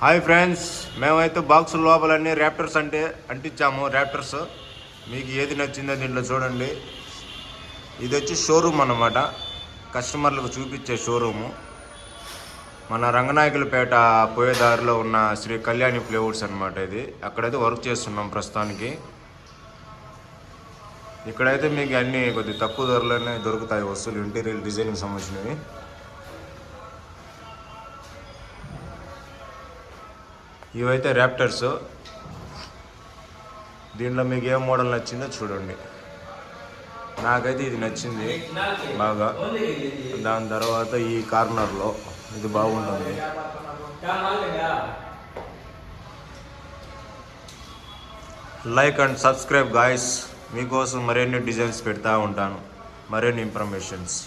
Hi friends, మేమైతే box లోపలన్నీ Raptors అంటే అంటించాము. ర్యాప్టర్స్ మీకు ఏది నచ్చిందో దీంట్లో చూడండి. ఇది వచ్చి షోరూమ్ అన్నమాట, కస్టమర్లకు చూపించే షోరూము. మన రంగనాయకులపేట పోయేదారిలో ఉన్న శ్రీ కళ్యాణి ప్లేవుడ్స్ అనమాట. ఇది అక్కడైతే వర్క్ చేస్తున్నాం ప్రస్తుతానికి. ఇక్కడైతే మీకు అన్నీ కొద్ది తక్కువ ధరలోనే దొరుకుతాయి వస్తువులు, ఇంటీరియర్ డిజైన్కి సంబంధించినవి. ఇవైతే ర్యాప్టర్స్. దీంట్లో మీకు ఏ మోడల్ నచ్చిందో చూడండి. నాకైతే ఇది నచ్చింది బాగా. దాని తర్వాత ఈ కార్నర్లో ఇది బాగుంటుంది. Like and subscribe guys. మీకోసం మరిన్ని డిజైన్స్ పెడతా ఉంటాను, మరిన్ని ఇన్ఫర్మేషన్స్.